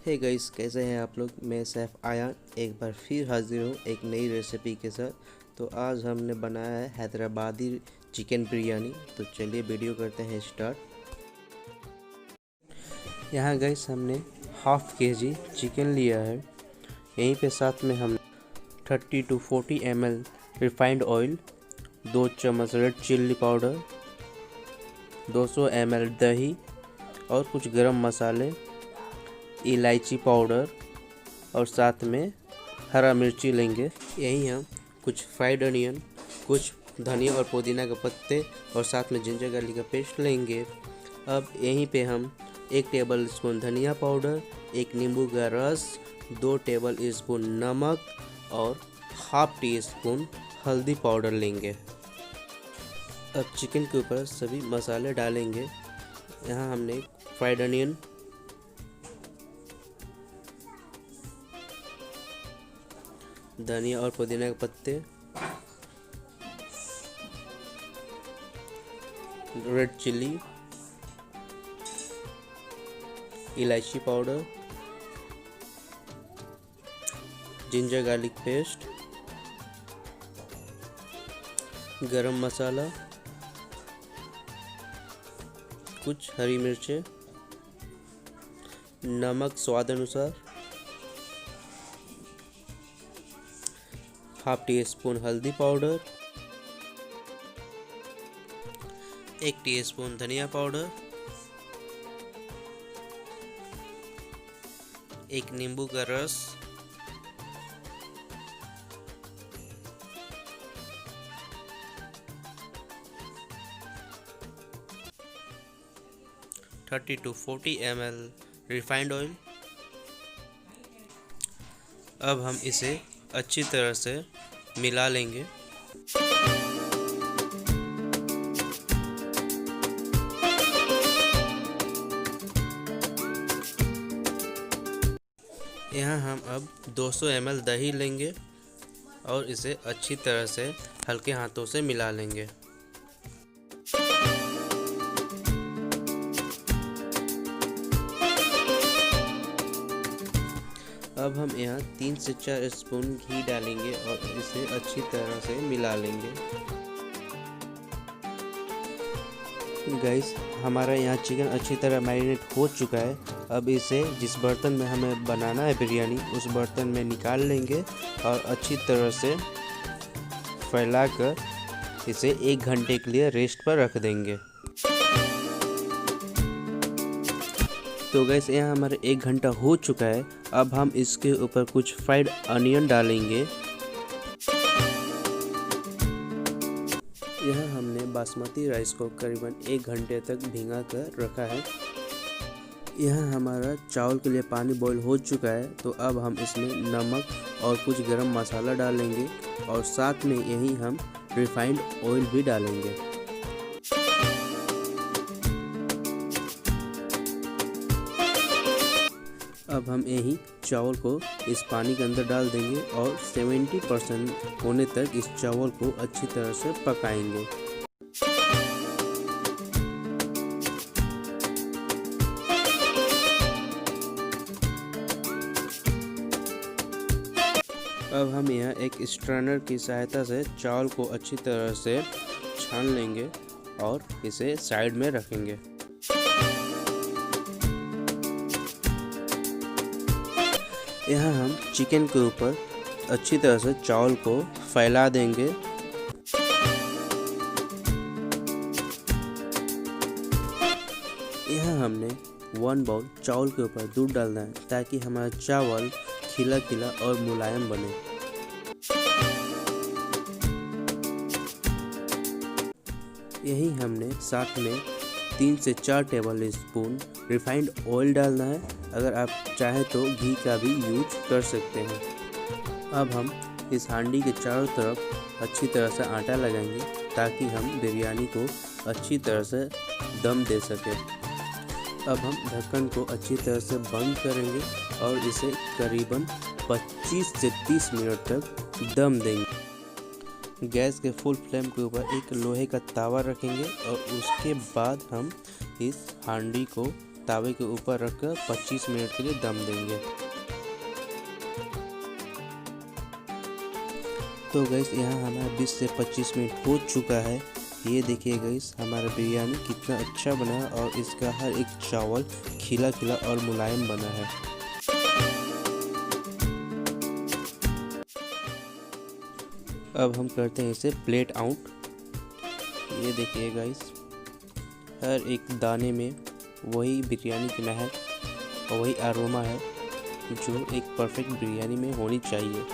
Hey guys, कैसे हैं आप लोग। मैं सैफ आयान एक बार फिर हाजिर हूँ एक नई रेसिपी के साथ। तो आज हमने बनाया है हैदराबादी चिकन बिरयानी। तो चलिए वीडियो करते हैं स्टार्ट। यहाँ गाइस हमने हाफ केजी चिकन लिया है। यहीं पे साथ में हम 30 to 40 ml रिफाइंड ऑयल, 2 चम्मच रेड चिल्ली पाउडर, 200 ml दही और कुछ गरम मसाले, इलायची पाउडर और साथ में हरा मिर्ची लेंगे। यहीं हम कुछ फ्राइड अनियन, कुछ धनिया और पुदीना के पत्ते और साथ में जिंजर गार्लिक का पेस्ट लेंगे। अब यहीं पे हम 1 टेबल स्पून धनिया पाउडर, 1 नींबू का रस, 2 टेबल स्पून नमक और हाफ टी स्पून हल्दी पाउडर लेंगे। अब चिकन के ऊपर सभी मसाले डालेंगे। यहाँ हमने फ्राइड अनियन, धनिया और पुदीना के पत्ते, रेड चिल्ली, इलायची पाउडर, जिंजर गार्लिक पेस्ट, गरम मसाला, कुछ हरी मिर्चें, नमक स्वाद अनुसार, हाफ टी स्पून हल्दी पाउडर, 1 टीस्पून धनिया पाउडर, 1 नींबू का रस, (30 to 40 ml) रिफाइंड ऑयल। अब हम इसे अच्छी तरह से मिला लेंगे। यहाँ हम अब 200 ml दही लेंगे और इसे अच्छी तरह से हल्के हाथों से मिला लेंगे। अब हम यहाँ 3 से 4 स्पून घी डालेंगे और इसे अच्छी तरह से मिला लेंगे। गाइस, हमारा यहाँ चिकन अच्छी तरह मैरिनेट हो चुका है। अब इसे जिस बर्तन में हमें बनाना है बिरयानी, उस बर्तन में निकाल लेंगे और अच्छी तरह से फैलाकर इसे 1 घंटे के लिए रेस्ट पर रख देंगे। तो गैस, यहाँ हमारा 1 घंटा हो चुका है। अब हम इसके ऊपर कुछ फ्राइड अनियन डालेंगे। यहाँ हमने बासमती राइस को करीबन 1 घंटे तक भिंगा कर रखा है। यहाँ हमारा चावल के लिए पानी बॉईल हो चुका है। तो अब हम इसमें नमक और कुछ गरम मसाला डालेंगे और साथ में यहीं हम रिफाइंड ऑयल भी डालेंगे। अब हम यही चावल को इस पानी के अंदर डाल देंगे और 70% होने तक इस चावल को अच्छी तरह से पकाएंगे। अब हम यहाँ एक स्ट्रेनर की सहायता से चावल को अच्छी तरह से छान लेंगे और इसे साइड में रखेंगे। यहाँ हम चिकन के ऊपर अच्छी तरह से चावल को फैला देंगे। यहाँ हमने 1 बाउल चावल के ऊपर दूध डालना है ताकि हमारा चावल खिला खिला और मुलायम बने। यही हमने साथ में 3 से 4 टेबल स्पून रिफाइंड ऑयल डालना है। अगर आप चाहें तो घी का भी यूज कर सकते हैं। अब हम इस हांडी के चारों तरफ अच्छी तरह से आटा लगाएंगे ताकि हम बिरयानी को अच्छी तरह से दम दे सकें। अब हम ढक्कन को अच्छी तरह से बंद करेंगे और इसे करीबन 25 से 30 मिनट तक दम देंगे। गैस के फुल फ्लेम के ऊपर एक लोहे का तवा रखेंगे और उसके बाद हम इस हांडी को तावे के ऊपर रखकर 25 मिनट के लिए दम देंगे। तो गैस यहाँ हमारा 20 से 25 मिनट हो चुका है। ये देखिए गैस हमारा बिरयानी कितना अच्छा बना है और इसका हर एक चावल खिला खिला और मुलायम बना है। अब हम करते हैं इसे प्लेट आउट। ये देखिए गाइस हर एक दाने में वही बिरयानी की महक और वही अरोमा है जो एक परफेक्ट बिरयानी में होनी चाहिए।